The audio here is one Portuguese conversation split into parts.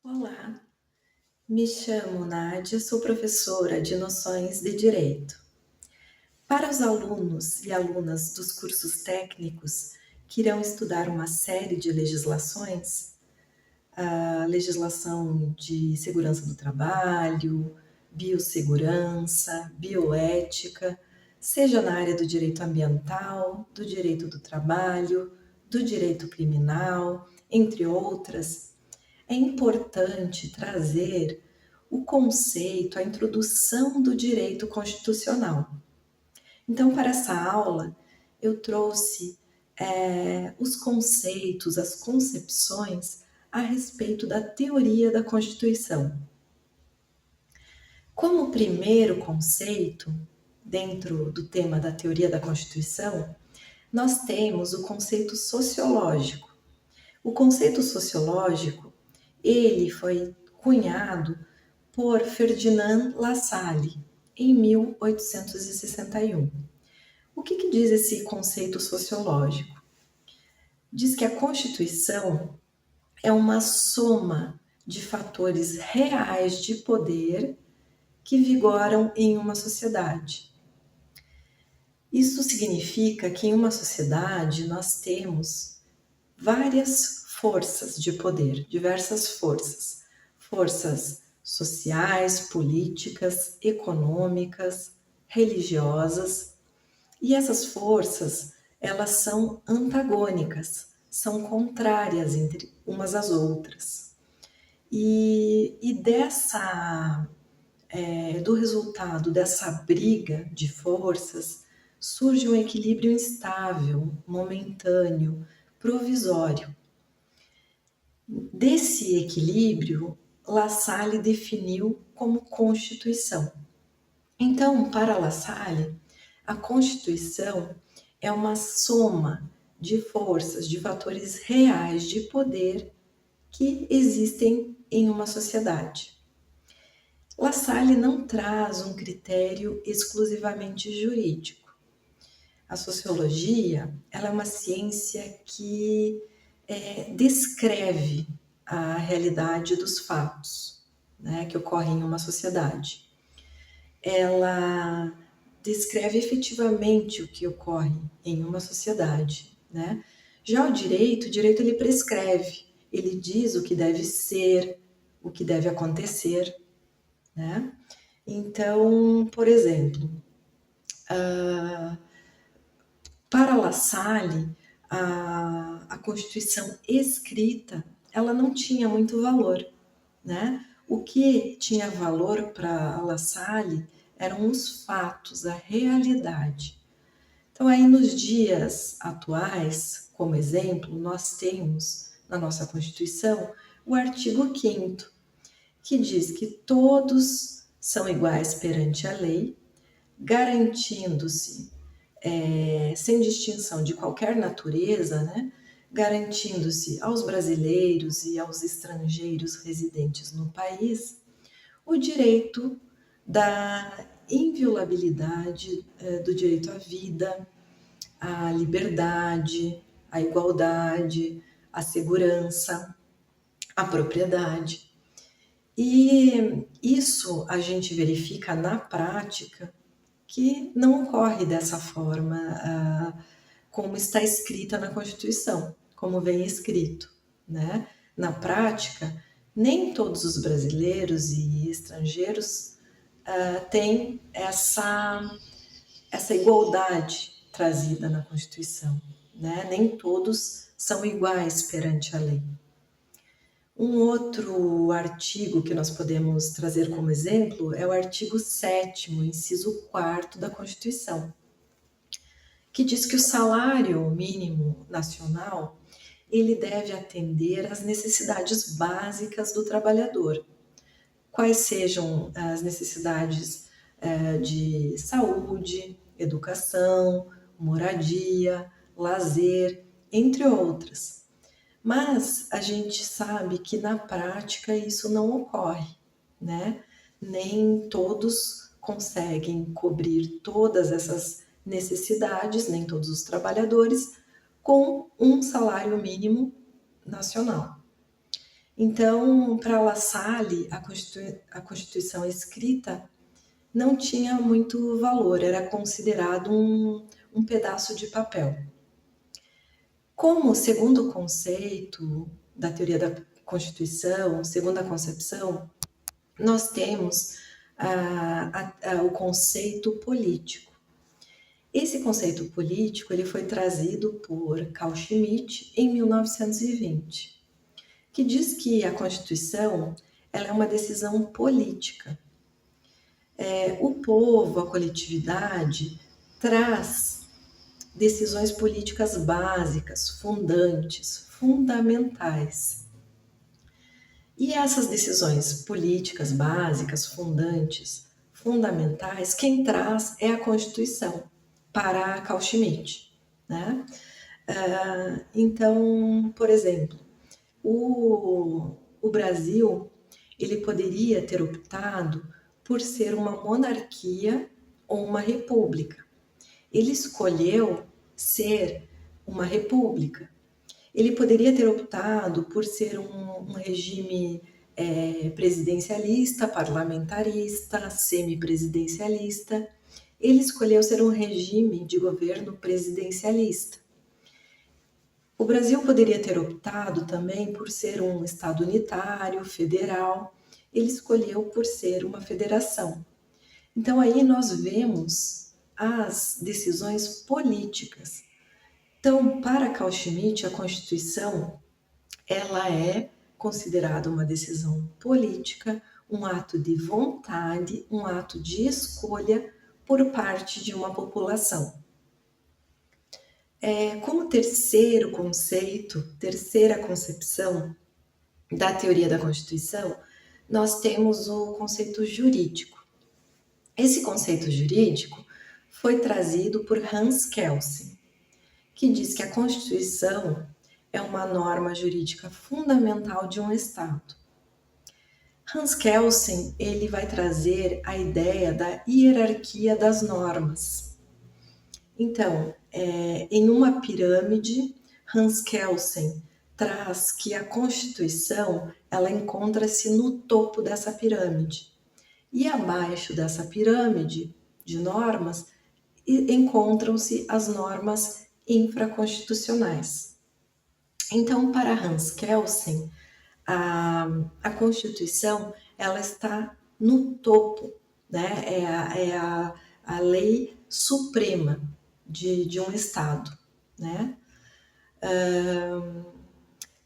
Olá, me chamo Nádia, sou professora de Noções de Direito. Para os alunos e alunas dos cursos técnicos que irão estudar uma série de legislações, a legislação de segurança do trabalho, biossegurança, bioética, seja na área do direito ambiental, do direito do trabalho, do direito criminal, entre outras, é importante trazer o conceito, a introdução do direito constitucional. Então, para essa aula, eu trouxe os conceitos, as concepções a respeito da teoria da Constituição. Como primeiro conceito, dentro do tema da teoria da Constituição, nós temos o conceito sociológico. O conceito sociológico, ele foi cunhado por Ferdinand Lassalle, em 1861. O que diz esse conceito sociológico? Diz que a Constituição é uma soma de fatores reais de poder que vigoram em uma sociedade. Isso significa que em uma sociedade nós temos várias forças de poder, diversas forças. Forças sociais, políticas, econômicas, religiosas. E essas forças, elas são antagônicas, são contrárias entre umas às outras. Do resultado dessa briga de forças, surge um equilíbrio instável, momentâneo, provisório. Desse equilíbrio, Lassalle definiu como Constituição. Então, para Lassalle, a Constituição é uma soma de forças, de fatores reais de poder que existem em uma sociedade. Lassalle não traz um critério exclusivamente jurídico. A sociologia, ela é uma ciência que descreve a realidade dos fatos, né, que ocorrem em uma sociedade. Ela descreve efetivamente o que ocorre em uma sociedade, né? Já o direito ele prescreve, ele diz o que deve ser, o que deve acontecer, né? Então, por exemplo, para Lassalle, a Constituição escrita, ela não tinha muito valor, né? O que tinha valor para Lassalle eram os fatos, a realidade. Então, aí nos dias atuais, como exemplo, nós temos na nossa Constituição o artigo 5º, que diz que todos são iguais perante a lei, garantindo-se sem distinção de qualquer natureza, né, garantindo-se aos brasileiros e aos estrangeiros residentes no país o direito da inviolabilidade do direito à vida, à liberdade, à igualdade, à segurança, à propriedade. E isso a gente verifica na prática que não ocorre dessa forma, como está escrita na Constituição, como vem escrito, né? Na prática, nem todos os brasileiros e estrangeiros têm essa igualdade trazida na Constituição, né? Nem todos são iguais perante a lei. Um outro artigo que nós podemos trazer como exemplo é o artigo 7º, inciso 4º da Constituição, que diz que o salário mínimo nacional ele deve atender às necessidades básicas do trabalhador. Quais sejam as necessidades de saúde, educação, moradia, lazer, entre outras. Mas a gente sabe que na prática isso não ocorre, né? Nem todos conseguem cobrir todas essas necessidades, nem todos os trabalhadores, com um salário mínimo nacional. Então, para La Salle, a Constituição escrita não tinha muito valor, era considerado um pedaço de papel. Como segundo conceito da teoria da Constituição, segunda concepção, nós temos o conceito político. Esse conceito político ele foi trazido por Carl Schmitt em 1920, que diz que a Constituição ela é uma decisão política. O povo, a coletividade, traz decisões políticas básicas, fundantes, fundamentais. E essas decisões políticas básicas, fundantes, fundamentais, quem traz é a Constituição para Carl Schmitt, né? Então, por exemplo, o Brasil ele poderia ter optado por ser uma monarquia ou uma república. Ele escolheu ser uma república. Ele poderia ter optado por ser um regime presidencialista, parlamentarista, semipresidencialista. Ele escolheu ser um regime de governo presidencialista. O Brasil poderia ter optado também por ser um Estado unitário, federal. Ele escolheu por ser uma federação. Então aí nós vemos as decisões políticas. Então, para Carl Schmitt, a Constituição ela é considerada uma decisão política, um ato de vontade, um ato de escolha por parte de uma população. Como terceiro conceito, terceira concepção da teoria da Constituição, nós temos o conceito jurídico. Esse conceito jurídico foi trazido por Hans Kelsen, que diz que a Constituição é uma norma jurídica fundamental de um Estado. Hans Kelsen ele vai trazer a ideia da hierarquia das normas. Então, em uma pirâmide, Hans Kelsen traz que a Constituição ela encontra-se no topo dessa pirâmide. E abaixo dessa pirâmide de normas encontram-se as normas infraconstitucionais. Então, para Hans Kelsen, a Constituição ela está no topo, né? É a lei suprema de um Estado, né?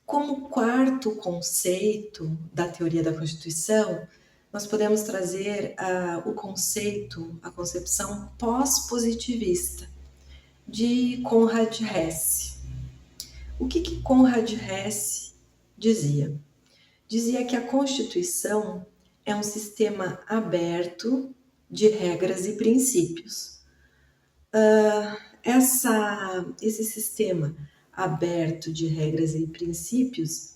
Como quarto conceito da teoria da Constituição, nós podemos trazer o conceito, a concepção pós-positivista de Konrad Hesse. O que Konrad Hesse dizia? Dizia que a Constituição é um sistema aberto de regras e princípios. Esse sistema aberto de regras e princípios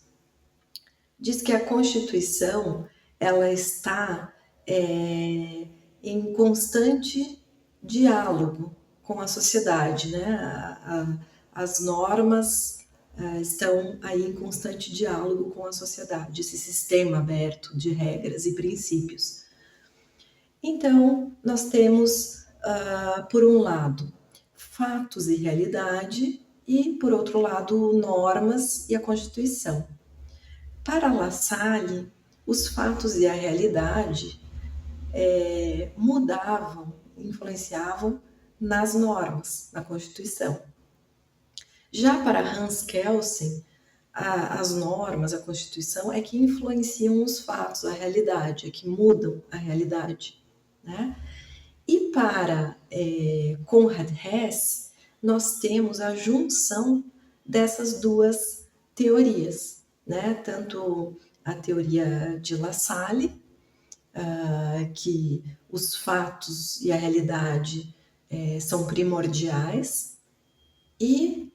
diz que a Constituição ela está em constante diálogo com a sociedade, né? As normas estão aí em constante diálogo com a sociedade, esse sistema aberto de regras e princípios. Então, nós temos, por um lado, fatos e realidade, e, por outro lado, normas e a Constituição. Para La Salle, os fatos e a realidade mudavam, influenciavam nas normas, na Constituição. Já para Hans Kelsen, as normas, a Constituição é que influenciam os fatos, a realidade, é que mudam a realidade, né? E para Konrad Hesse, nós temos a junção dessas duas teorias, né? Tanto a teoria de La Salle, que os fatos e a realidade são primordiais, e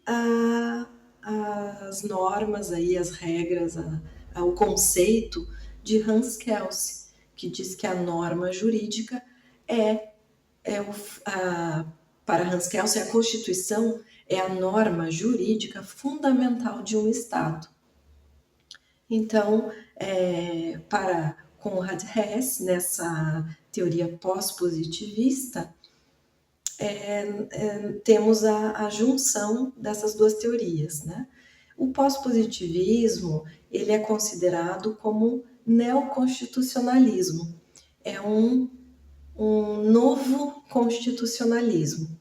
as normas, aí, as regras, o conceito de Hans Kelsen, que diz que a norma jurídica para Hans Kelsen, a Constituição é a norma jurídica fundamental de um Estado. Então, para Konrad Hess, nessa teoria pós-positivista, temos a junção dessas duas teorias, né? O pós-positivismo, ele é considerado como neoconstitucionalismo. É um novo constitucionalismo.